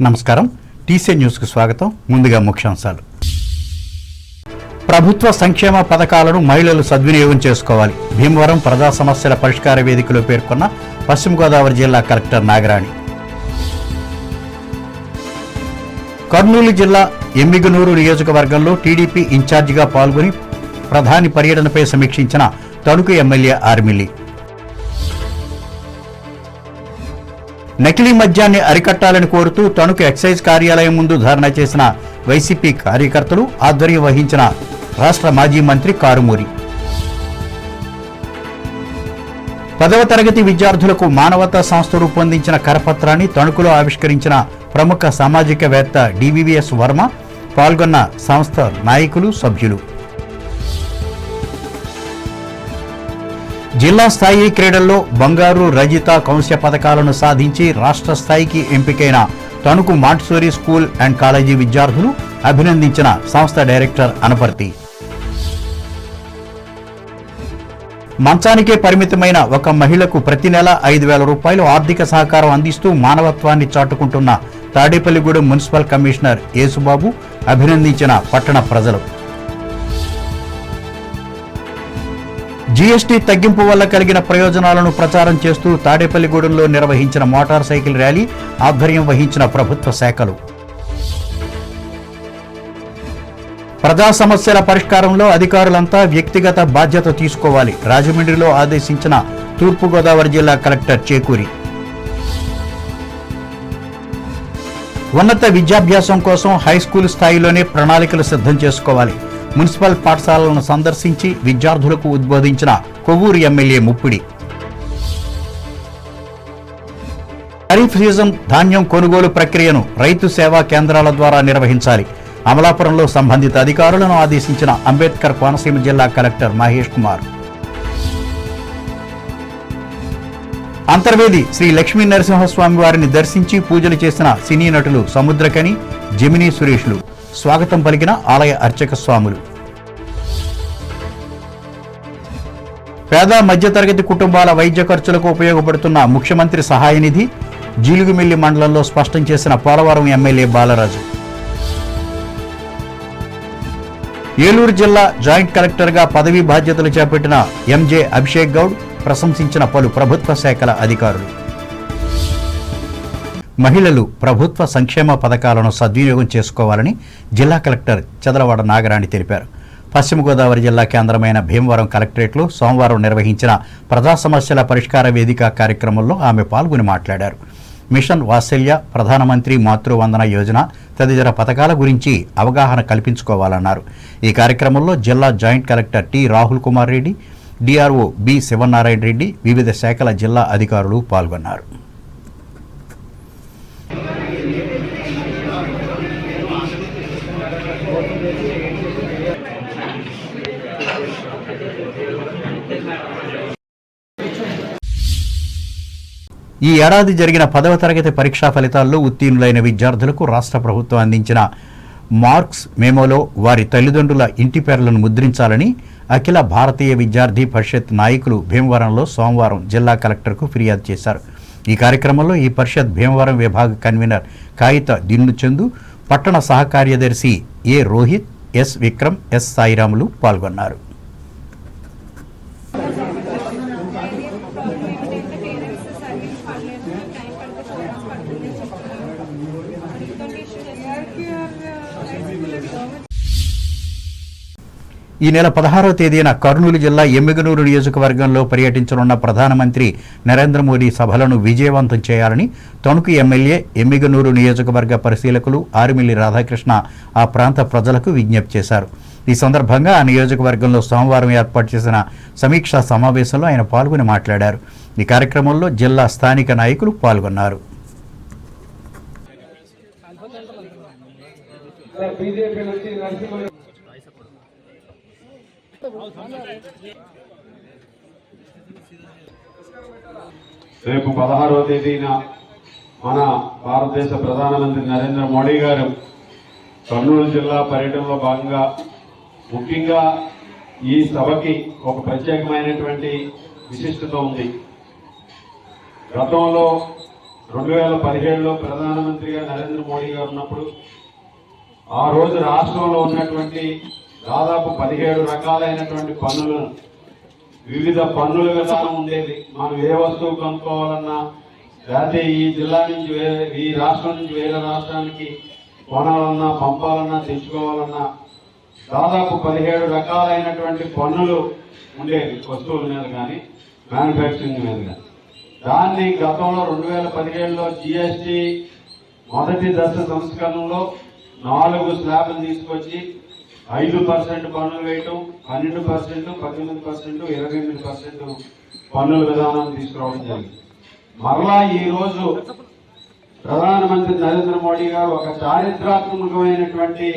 నమస్కారం. TC news కు స్వాగతం. ముందుగా ముఖ్యాంశాలు. ప్రభుత్వ సంక్షేమ పథకాలను మహిళలు సద్వినియోగం చేసుకోవాలి. భీమవరం ప్రజా సమస్యల పరిష్కార వేదికలో పేర్కొన్న పశ్చిమ గోదావరి జిల్లా కలెక్టర్ నాగరాణి. కర్నూలు జిల్లా ఎమ్మిగనూరు నియోజకవర్గంలో టీడీపీ ఇన్ఛార్జిగా పాల్గొని ప్రధాని పర్యటనపై సమీక్షించిన తణుకు ఎమ్మెల్యే ఆర్మిల్లి. నకిలీ మద్యాన్ని అరికట్టాలని కోరుతూ తణుకు ఎక్సైజ్ కార్యాలయం ముందు ధర్నా చేసిన వైసీపీ కార్యకర్తలు, ఆధ్వర్యం వహించిన రాష్ట్ర మాజీ మంత్రి కారుమూరి. 10వ తరగతి విద్యార్థులకు మానవతా సంస్థ రూపొందించిన కరపత్రాన్ని తణుకులో ఆవిష్కరించిన ప్రముఖ సామాజికవేత్త డివివిఎస్ వర్మ. పాల్గొన్న సంస్థ నాయకులు, సభ్యులు. జిల్లా స్థాయి క్రీడల్లో బంగారు, రజిత, కౌంస్య పథకాలను సాధించి రాష్ట్ర స్థాయికి ఎంపికైన Tanuku Montessori school and college విద్యార్థులు అభినందించిన సంస్థ డైరెక్టర్ అనపర్తి. మంచానికే పరిమితమైన ఒక మహిళకు ప్రతి నెల 5,000 రూపాయలు ఆర్థిక సహకారం అందిస్తూ మానవత్వాన్ని చాటుకుంటున్న తాడేపల్లిగూడెం మున్సిపల్ కమిషనర్ యేసుబాబు అభినందించిన పట్టణ ప్రజలు. జీఎస్టీ తగ్గింపు వల్ల కలిగిన ప్రయోజనాలను ప్రచారం చేస్తూ తాడేపల్లిగూడెంలో నిర్వహించిన మోటార్ సైకిల్ ర్యాలీ, ఆధ్వర్యం వహించిన ప్రభుత్వ శాఖలు. ప్రజా సమస్యల పరిష్కారంలో అధికారులంతా వ్యక్తిగత బాధ్యత తీసుకోవాలి. రాజమండ్రిలో ఆదేశించిన తూర్పుగోదావరి జిల్లా కలెక్టర్ చేకూరి. ఉన్నత విద్యాభ్యాసం కోసం హైస్కూల్ స్థాయిలోనే ప్రణాళికలు సిద్ధం చేసుకోవాలి. మున్సిపల్ పాఠశాలలను సందర్శించి విద్యార్థులకు ఉద్బోధించిన కొవ్వూరు ఎమ్మెల్యే ముప్పిడి. ఖరీఫ్ సీజన్ ధాన్యం కొనుగోలు ప్రక్రియను రైతు సేవా కేంద్రాల ద్వారా నిర్వహించాలి. అమలాపురంలో సంబంధిత అధికారులను ఆదేశించిన అంబేద్కర్ కోనసీమ జిల్లా కలెక్టర్ మహేష్ కుమార్. అంతర్వేది శ్రీ లక్ష్మీ నరసింహస్వామి వారిని దర్శించి పూజలు చేసిన సినీ నటులు సముద్రకని, జమినీ సురేష్లు. స్వాగతం పలికిన ఆలయ అర్చక స్వాములు. పేద మధ్యతరగతి కుటుంబాల వైద్య ఖర్చులకు ఉపయోగపడుతున్న ముఖ్యమంత్రి సహాయ నిధి జీలుగుమిల్లి మండలంలో స్పష్టం చేసిన పోలవరం ఎమ్మెల్యే బాలరాజు. ఏలూరు జిల్లా జాయింట్ కలెక్టర్గా పదవీ బాధ్యతలు చేపట్టిన ఎంజే అభిషేక్ గౌడ్ ప్రశంసించిన పలు ప్రభుత్వ శాఖల అధికారులు. మహిళలు ప్రభుత్వ సంక్షేమ పథకాలను సద్వినియోగం చేసుకోవాలని జిల్లా కలెక్టర్ చదలవాడ నాగరాణి తెలిపారు. పశ్చిమ గోదావరి జిల్లా కేంద్రమైన భీమవరం కలెక్టరేట్లో సోమవారం నిర్వహించిన ప్రజా సమస్యల పరిష్కార వేదిక కార్యక్రమంలో ఆమె పాల్గొని మాట్లాడారు. మిషన్ వాత్సల్య, ప్రధానమంత్రి మాతృవందన యోజన తదితర పథకాల గురించి అవగాహన కల్పించుకోవాలన్నారు. ఈ కార్యక్రమంలో జిల్లా joint collector T Rahul Kumar Reddy, DRO B Sivanarayana Reddy, వివిధ శాఖల జిల్లా అధికారులు పాల్గొన్నారు. ఈ ఏడాది జరిగిన 10వ తరగతి పరీక్షా ఫలితాల్లో ఉత్తీర్ణులైన విద్యార్థులకు రాష్ట్ర ప్రభుత్వం అందించిన మార్క్స్ మెమోలో వారి తల్లిదండ్రుల ఇంటి పేర్లను ముద్రించాలని అఖిల భారతీయ విద్యార్థి పరిషత్ నాయకులు భీమవరంలో సోమవారం జిల్లా కలెక్టర్కు ఫిర్యాదు చేశారు. ఈ కార్యక్రమంలో ఈ పరిషత్ భీమవరం విభాగ కన్వీనర్ కాయిత దిన్ను చందు, పట్టణ సహకార్యదర్శి ఏ రోహిత్, ఎస్ విక్రమ్, ఎస్ సాయిరాములు పాల్గొన్నారు. ఈ నెల 16వ తేదీన కర్నూలు జిల్లా ఎమ్మిగనూరు నియోజకవర్గంలో పర్యటించనున్న ప్రధానమంత్రి నరేంద్ర మోదీ సభలను విజయవంతం చేయాలని తణుకు ఎమ్మెల్యే, ఎమ్మిగనూరు నియోజకవర్గ పరిశీలకులు ఆర్మిల్లి రాధాకృష్ణ ఆ ప్రాంత ప్రజలకు విజ్ఞప్తి చేశారు. ఈ సందర్భంగా ఆ నియోజకవర్గంలో సోమవారం ఏర్పాటు చేసిన సమీక్షా సమావేశంలో ఆయన పాల్గొని మాట్లాడారు. ఈ కార్యక్రమంలో జిల్లా స్థానిక నాయకులు పాల్గొన్నారు. రేపు 16వ తేదీన మన భారతదేశ ప్రధానమంత్రి నరేంద్ర మోడీ గారు కర్నూలు జిల్లా పర్యటనలో భాగంగా ముఖ్యంగా ఈ సభకి ఒక ప్రత్యేకమైనటువంటి విశిష్టత ఉంది. గతంలో 2017లో ప్రధానమంత్రిగా నరేంద్ర మోడీ గారు ఉన్నప్పుడు ఆ రోజు రాష్ట్రంలో ఉన్నటువంటి దాదాపు 17 రకాలైనటువంటి పన్నులను, వివిధ పన్నుల విధానం ఉండేది. మనం ఏ వస్తువు కొనుక్కోవాలన్నా, లేకపోతే ఈ జిల్లా నుంచి ఈ రాష్ట్రం నుంచి వేరే రాష్ట్రానికి కొనాలన్నా, పంపాలన్నా, తెచ్చుకోవాలన్నా దాదాపు 17 రకాలైనటువంటి పన్నులు ఉండేవి వస్తువుల మీద కానీ మ్యానుఫ్యాక్చరింగ్ మీద కానీ. దాన్ని గతంలో 2017లో జిఎస్టీ మొదటి దశ సంస్కరణలో 4 స్లాబ్లు తీసుకొచ్చి 5% పన్నులు వేయటం, 12%, 18%, 28% పన్నుల విధానం తీసుకురావడం జరిగింది. మరలా ఈ రోజు ప్రధానమంత్రి నరేంద్ర మోడీ గారు ఒక చారిత్రాత్మకమైనటువంటి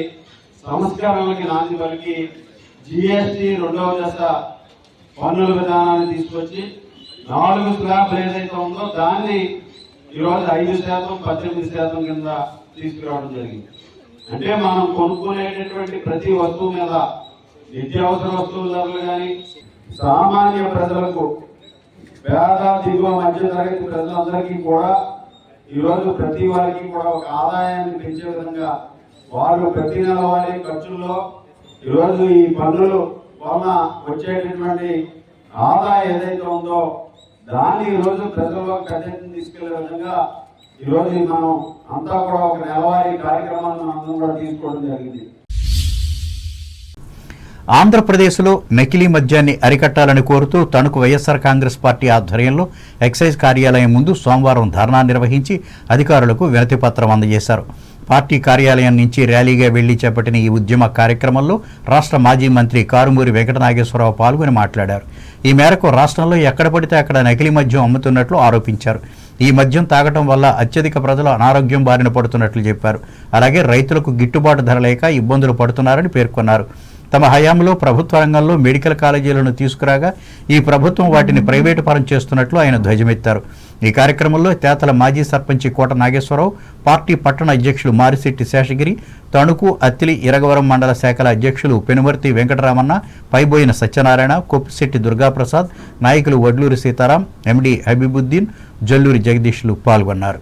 సంస్కరణలకి నాంది పలికి జిఎస్టీ 2వ దశ పన్నుల విధానాన్ని తీసుకొచ్చి 4 స్లాబ్లు ఏదైతే ఉందో దాన్ని ఈరోజు 5%, 18% కింద తీసుకురావడం జరిగింది. అంటే మనం కొనుక్కునేటటువంటి ప్రతి వస్తువు మీద నిత్యావసర వస్తువుల ధరలు కానీ, సామాన్య ప్రజలకు, పేద దిగువ మధ్య తరగతి ప్రజలందరికీ కూడా ఈరోజు ప్రతి వారికి కూడా ఒక ఆదాయాన్ని పెంచే విధంగా వారు ప్రతి నెల వారి ఖర్చుల్లో ఈరోజు ఈ పన్నుల వలన వచ్చేటటువంటి ఆదాయం ఏదైతే ఉందో దాన్ని ఈరోజు ప్రజల్లో కట్టెత్తుని తీసుకెళ్లే విధంగా ఈరోజు మనం అంతా కూడా ఒక నెలవారీ కార్యక్రమాన్ని మనం అందరం కూడా తీసుకోవడం జరిగింది. ఆంధ్రప్రదేశ్లో నకిలీ మద్యాన్ని అరికట్టాలని కోరుతూ తణుకు వైఎస్ఆర్ కాంగ్రెస్ పార్టీ ఆధ్వర్యంలో ఎక్సైజ్ కార్యాలయం ముందు సోమవారం ధర్నా నిర్వహించి అధికారులకు వినతిపత్రం అందజేశారు. పార్టీ కార్యాలయం నుంచి ర్యాలీగా వెళ్లి చేపట్టిన ఈ ఉద్యమ కార్యక్రమంలో రాష్ట్ర మాజీ మంత్రి కారుమూరి వెంకటనాగేశ్వరరావు పాల్గొని మాట్లాడారు. ఈ మేరకు రాష్ట్రంలో ఎక్కడ పడితే అక్కడ నకిలీ మద్యం అమ్ముతున్నట్లు ఆరోపించారు. ఈ మద్యం తాగటం వల్ల అత్యధిక ప్రజలు అనారోగ్యం బారిన పడుతున్నట్లు చెప్పారు. అలాగే రైతులకు గిట్టుబాటు ధర లేక ఇబ్బందులు పడుతున్నారని పేర్కొన్నారు. తమ హయాంలో ప్రభుత్వ రంగంలో మెడికల్ కాలేజీలను తీసుకురాగా ఈ ప్రభుత్వం వాటిని ప్రైవేటు పరం చేస్తున్నట్లు ఆయన ధ్వజమెత్తారు. ఈ కార్యక్రమంలో తేతల మాజీ సర్పంచి కోట నాగేశ్వరరావు, పార్టీ పట్టణ అధ్యక్షులు మారిశెట్టి శేషగిరి, తణుకు, అత్తిలి, ఇరగవరం మండల శాఖల అధ్యక్షులు పెనుమర్తి వెంకటరామన్న, పైబోయిన సత్యనారాయణ, కొప్పిశెట్టి దుర్గాప్రసాద్, నాయకులు వడ్లూరి సీతారాం, ఎండి హబీబుద్దీన్, జల్లూరి జగదీష్లు పాల్గొన్నారు.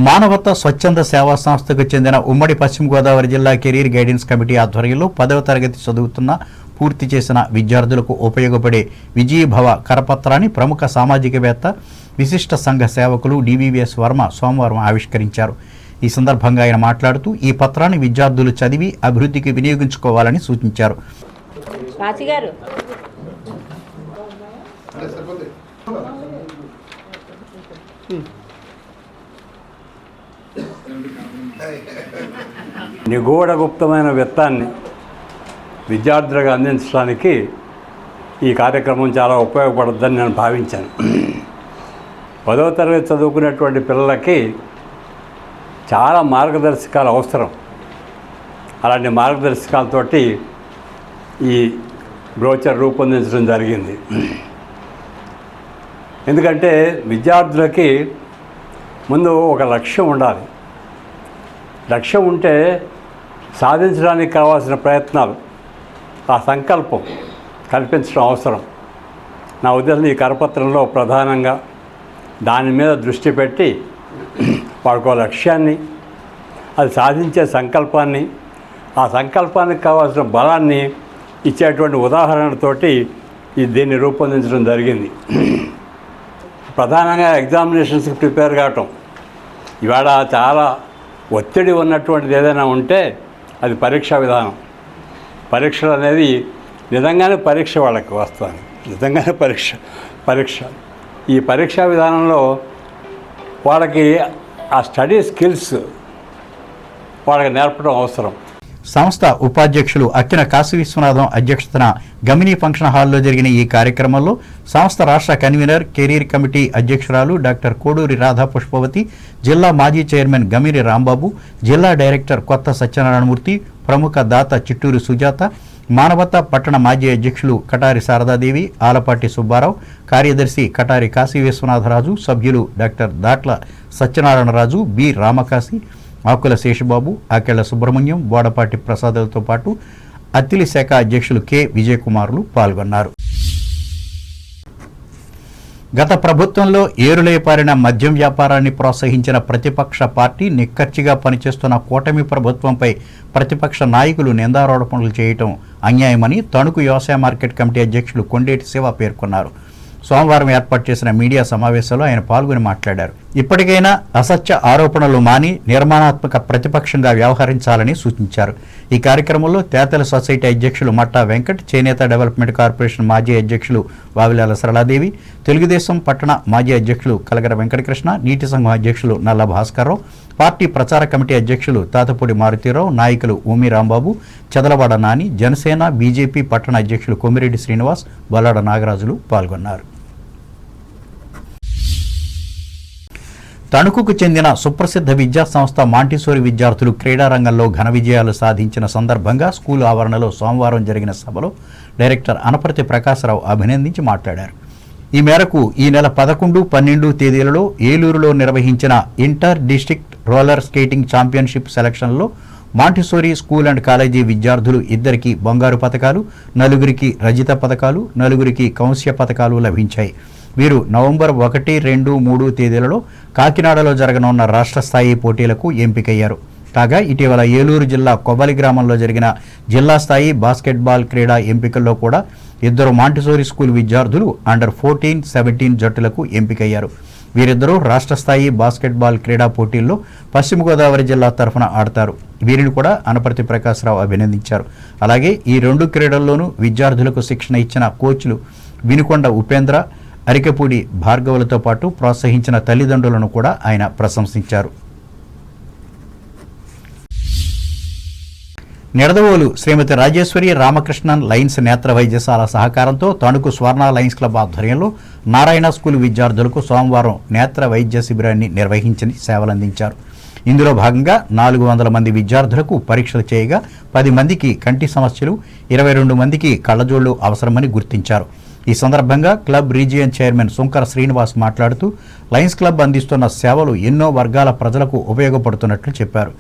మానవత స్వచ్ఛంద సేవా సంస్థకు చెందిన ఉమ్మడి పశ్చిమ గోదావరి జిల్లా కెరీర్ గైడెన్స్ కమిటీ ఆధ్వర్యంలో 10వ తరగతి చదువుతున్న పూర్తి చేసిన విద్యార్థులకు ఉపయోగపడే విజయభవ కరపత్రాన్ని ప్రముఖ సామాజికవేత్త, విశిష్ట సంఘ సేవకులు డివివిఎస్ వర్మ సోమవారం ఆవిష్కరించారు. ఈ సందర్భంగా ఆయన మాట్లాడుతూ ఈ పత్రాన్ని విద్యార్థులు చదివి అభివృద్ధికి వినియోగించుకోవాలని సూచించారు. నిగూఢ గుప్తమైన విత్తాన్ని విద్యార్థులకు అందించడానికి ఈ కార్యక్రమం చాలా ఉపయోగపడుతుందని నేను భావించాను. 10వ తరగతి చదువుకునేటువంటి పిల్లలకి చాలా మార్గదర్శకాలు అవసరం. అలాంటి మార్గదర్శకాలతోటి ఈ బ్రోచర్ రూపొందించడం జరిగింది. ఎందుకంటే విద్యార్థులకి ముందు ఒక లక్ష్యం ఉండాలి. లక్ష్యం ఉంటే సాధించడానికి కావాల్సిన ప్రయత్నాలు, ఆ సంకల్పం కల్పించడం అవసరం. నా ఉద్దేశం ఈ కరపత్రంలో ప్రధానంగా దాని మీద దృష్టి పెట్టి వాడికో లక్ష్యాన్ని, అది సాధించే సంకల్పాన్ని, ఆ సంకల్పానికి కావాల్సిన బలాన్ని ఇచ్చేటువంటి ఉదాహరణతోటి దీన్ని రూపొందించడం జరిగింది. ప్రధానంగా ఎగ్జామినేషన్స్కి ప్రిపేర్ కావటం, ఇవాళ చాలా ఒత్తిడి ఉన్నటువంటిది ఏదైనా ఉంటే అది పరీక్షా విధానం. పరీక్షలు అనేది నిజంగానే పరీక్ష వాళ్ళకి వస్తుంది, నిజంగానే పరీక్ష. ఈ పరీక్షా విధానంలో వాళ్ళకి ఆ స్టడీ స్కిల్స్ వాళ్ళకి నేర్పడం అవసరం. సంస్థ ఉపాధ్యక్షులు అక్కిన కాశీ విశ్వనాథం అధ్యక్షతన గమినీ ఫంక్షన్ హాల్లో జరిగిన ఈ కార్యక్రమంలో సంస్థ రాష్ట్ర కన్వీనర్, కెరీర్ కమిటీ అధ్యక్షురాలు డాక్టర్ కోడూరి రాధా పుష్పవతి, జిల్లా మాజీ చైర్మన్ గమిని రాంబాబు, జిల్లా డైరెక్టర్ కొత్త సత్యనారాయణమూర్తి, ప్రముఖ దాత చిట్టూరి సుజాత, మానవత పట్టణ మాజీ అధ్యక్షులు కటారి శారదాదేవి, ఆలపాటి సుబ్బారావు, కార్యదర్శి కటారి కాశీ విశ్వనాథరాజు, సభ్యులు డాక్టర్ దాట్ల సత్యనారాయణరాజు, బి రామకాశి, ఆకుల శేషబాబు, ఆకెళ్ల సుబ్రహ్మణ్యం, బోడపాటి ప్రసాదులతో పాటు అత్తిలి శాఖ అధ్యక్షులు కె విజయకుమార్లు పాల్గొన్నారు. గత ప్రభుత్వంలో ఏరులైపారిన మద్యం వ్యాపారాన్ని ప్రోత్సహించిన ప్రతిపక్ష పార్టీ నిక్కచ్చిగా పనిచేస్తున్న కూటమి ప్రభుత్వంపై ప్రతిపక్ష నాయకులు నిందారోపణలు చేయటం అన్యాయమని తణుకు వ్యవసాయ మార్కెట్ కమిటీ అధ్యక్షులు కొండేటి శివ పేర్కొన్నారు. సోమవారం ఏర్పాటు చేసిన మీడియా సమావేశంలో ఆయన పాల్గొని మాట్లాడారు. ఇప్పటికైనా అసత్య ఆరోపణలు మాని నిర్మాణాత్మక ప్రతిపక్షంగా వ్యవహరించాలని సూచించారు. ఈ కార్యక్రమంలో తేతల సొసైటీ అధ్యక్షులు మట్టా వెంకట్, చేనేత డెవలప్మెంట్ కార్పొరేషన్ మాజీ అధ్యక్షులు వావిలాల సరళాదేవి, తెలుగుదేశం పట్టణ మాజీ అధ్యక్షులు కలగర వెంకటకృష్ణ, నీటి సంఘం అధ్యక్షులు నల్ల భాస్కర్రావు, పార్టీ ప్రచార కమిటీ అధ్యక్షులు తాతపూడి మారుతీరావు, నాయకులు ఊమి రాంబాబు, చదలవాడ నాని, జనసేన బీజేపీ పట్టణ అధ్యక్షులు కొమిరెడ్డి శ్రీనివాస్, బల్లాడ నాగరాజులు పాల్గొన్నారు. తణుకుకు చెందిన సుప్రసిద్ధ విద్యా సంస్థ మాంటిసోరి విద్యార్థులు క్రీడారంగంలో ఘన విజయాలు సాధించిన సందర్భంగా స్కూలు ఆవరణలో సోమవారం జరిగిన సభలో డైరెక్టర్ అనపర్తి ప్రకాశరావు అభినందించి మాట్లాడారు. ఈ మేరకు ఈ నెల 11, 12 తేదీలలో ఏలూరులో నిర్వహించిన inter district roller skating championship సెలక్షన్లో మాంటిసోరి స్కూల్ అండ్ కాలేజీ విద్యార్థులు 2 బంగారు పతకాలు, 4 రజిత పతకాలు, 4 కౌంస్య పతకాలు లభించాయి. వీరు నవంబర్ 1, 2, 3 తేదీలలో కాకినాడలో జరగనున్న రాష్ట్ర స్థాయి పోటీలకు ఎంపికయ్యారు. కాగా ఇటీవల ఏలూరు జిల్లా కొవ్వలి గ్రామంలో జరిగిన జిల్లా స్థాయి బాస్కెట్బాల్ క్రీడా ఎంపికల్లో కూడా 2 మాంటిసోరి స్కూల్ విద్యార్థులు అండర్ 14, 17 జట్టులకు ఎంపికయ్యారు. వీరిద్దరూ రాష్ట్ర స్థాయి బాస్కెట్బాల్ క్రీడా పోటీల్లో పశ్చిమ గోదావరి జిల్లా తరఫున ఆడతారు. వీరిని కూడా అనపర్తి ప్రకాశరావు అభినందించారు. అలాగే ఈ 2 క్రీడల్లోనూ విద్యార్థులకు శిక్షణ ఇచ్చిన కోచ్లు వినుకొండ ఉపేంద్ర, అరికపూడి భార్గవులతో పాటు ప్రోత్సహించిన తల్లిదండ్రులను కూడా ఆయన ప్రశంసించారు. నిడదవోలు శ్రీమతి రాజేశ్వరి రామకృష్ణన్ లయన్స్ నేత్ర వైద్యశాల సహకారంతో తణుకు స్వర్ణ లయన్స్ క్లబ్ ఆధ్వర్యంలో నారాయణ స్కూల్ విద్యార్థులకు సోమవారం నేత్ర వైద్య శిబిరాన్ని నిర్వహించి సేవలందించారు. ఇందులో భాగంగా 400 మంది విద్యార్థులకు పరీక్షలు చేయగా 10 మందికి కంటి సమస్యలు, 22 మందికి కళ్లజోళ్లు అవసరమని గుర్తించారు. ఈ సందర్భంగా club region chairman Sunkara Srinivas మాట్లాడుతూ లయన్స్ క్లబ్ అందిస్తున్న సేవలు ఎన్నో వర్గాల ప్రజలకు ఉపయోగపడుతున్నట్లు చెప్పారు.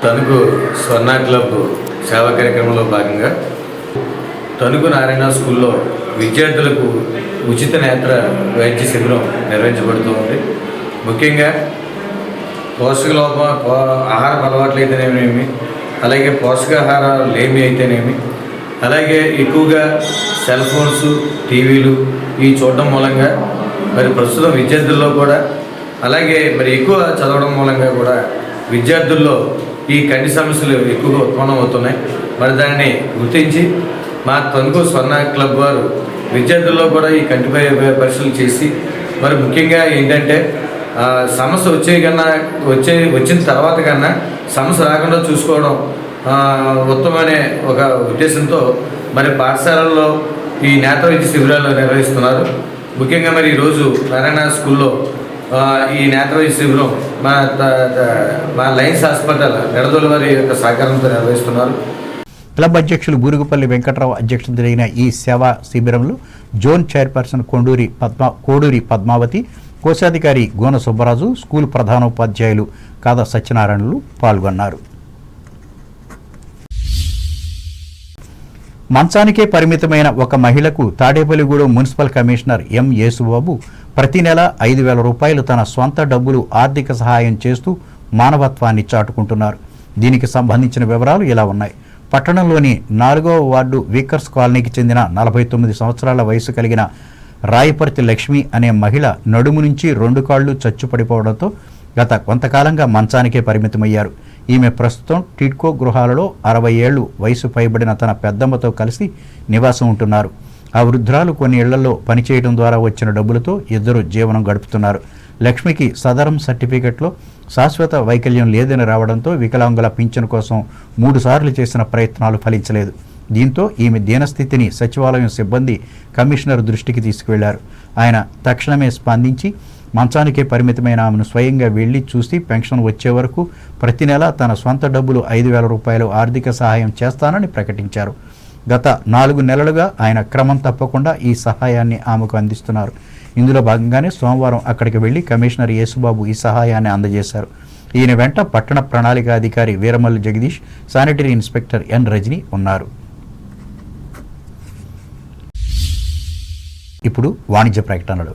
తణుకు స్వర్ణ క్లబ్ సేవా కార్యక్రమంలో భాగంగా తణుకు నారాయణ స్కూల్లో విద్యార్థులకు ఉచిత నేత్ర వైద్య శిబిరం నిర్వహించబడుతూ ఉంది. ముఖ్యంగా పోషక లోపం, ఆహార అలవాట్లు అయితేనేమి, అలాగే పోషకాహారాలు లేమి అయితేనేమి, అలాగే ఎక్కువగా సెల్ ఫోన్స్, టీవీలు ఈ చూడడం మూలంగా మరి ప్రస్తుతం విద్యార్థుల్లో కూడా, అలాగే మరి ఎక్కువ చదవడం మూలంగా కూడా విద్యార్థుల్లో ఈ కంటి సమస్యలు ఎక్కువగా ఉత్పన్నం అవుతున్నాయి. మరి దాన్ని గుర్తించి మా తణుకు స్వర్ణ క్లబ్ వారు విద్యార్థుల్లో కూడా ఈ కంటిపై పరీక్షలు చేసి మరి ముఖ్యంగా ఏంటంటే సమస్య వచ్చిన తర్వాత కన్నా సమస్య రాకుండా చూసుకోవడం ఉత్తమనే ఒక ఉద్దేశంతో మరి పాఠశాలల్లో ఈ నేత్ర వైద్య శిబిరాలు నిర్వహిస్తున్నారు. ముఖ్యంగా మరి ఈరోజు నారాయణ స్కూల్లో ఈ నేత్ర వైద్య శిబిరం మా లయన్స్ హాస్పిటల్ నిడదోలు వారి యొక్క సహకారంతో నిర్వహిస్తున్నారు. క్లబ్ అధ్యక్షులు బూరుగుపల్లి వెంకట్రావు అధ్యక్షతన జరిగిన ఈ సేవా శిబిరంలో జోన్ చైర్పర్సన్ కోడూరి పద్మావతి, కోశాధికారి గోన సుబ్బరాజు, స్కూల్ ప్రధానోపాధ్యాయులు కాదా సత్యనారాయణలు పాల్గొన్నారు. మంచానికే పరిమితమైన ఒక మహిళకు Tadepalligudem municipal commissioner M Yesubabu ప్రతి నెల 5,000 రూపాయలు తన స్వంత డబ్బులు ఆర్థిక సహాయం చేస్తూ మానవత్వాన్ని చాటుకుంటున్నారు. దీనికి సంబంధించిన వివరాలు ఇలా ఉన్నాయి. పట్టణంలోని 4వ వార్డు వీకర్స్ కాలనీకి చెందిన 49 సంవత్సరాల వయసు కలిగిన రాయపర్తి లక్ష్మి అనే మహిళ నడుము నుంచి 2 కాళ్లు చచ్చుపడిపోవడంతో గత కొంతకాలంగా మంచానికే పరిమితమయ్యారు. ఈమె ప్రస్తుతం టిడ్కో గృహాలలో 60 ఏళ్లు వయసు పైబడిన తన పెద్దమ్మతో కలిసి నివాసం ఉంటున్నారు. ఆ వృద్ధురాలు కొన్ని ఇళ్లలో పనిచేయడం ద్వారా వచ్చిన డబ్బులతో ఇద్దరు జీవనం గడుపుతున్నారు. లక్ష్మికి సదరం సర్టిఫికెట్లో శాశ్వత వైకల్యం లేదని రావడంతో వికలాంగుల పింఛను కోసం 3 సార్లు చేసిన ప్రయత్నాలు ఫలించలేదు. దీంతో ఈమె దీనస్థితిని సచివాలయం సిబ్బంది కమిషనర్ దృష్టికి తీసుకువెళ్లారు. ఆయన తక్షణమే స్పందించి మంచానికే పరిమితమైన ఆమెను స్వయంగా వెళ్లి చూసి పెన్షన్ వచ్చే వరకు ప్రతి నెల తన స్వంత డబ్బులు 5,000 రూపాయలు ఆర్థిక సహాయం చేస్తానని ప్రకటించారు. గత 4 నెలలుగా ఆయన క్రమం తప్పకుండా ఈ సహాయాన్ని ఆమెకు అందిస్తున్నారు. ఇందులో భాగంగానే సోమవారం అక్కడికి వెళ్లి కమిషనర్ యేసుబాబు ఈ సహాయాన్ని అందజేశారు. ఈయన వెంట పట్టణ ప్రణాళిక అధికారి Veeramalli Jagadish, sanitary inspector N Rajani ఉన్నారు. ఇప్పుడు వాణిజ్య ప్రకటనలు.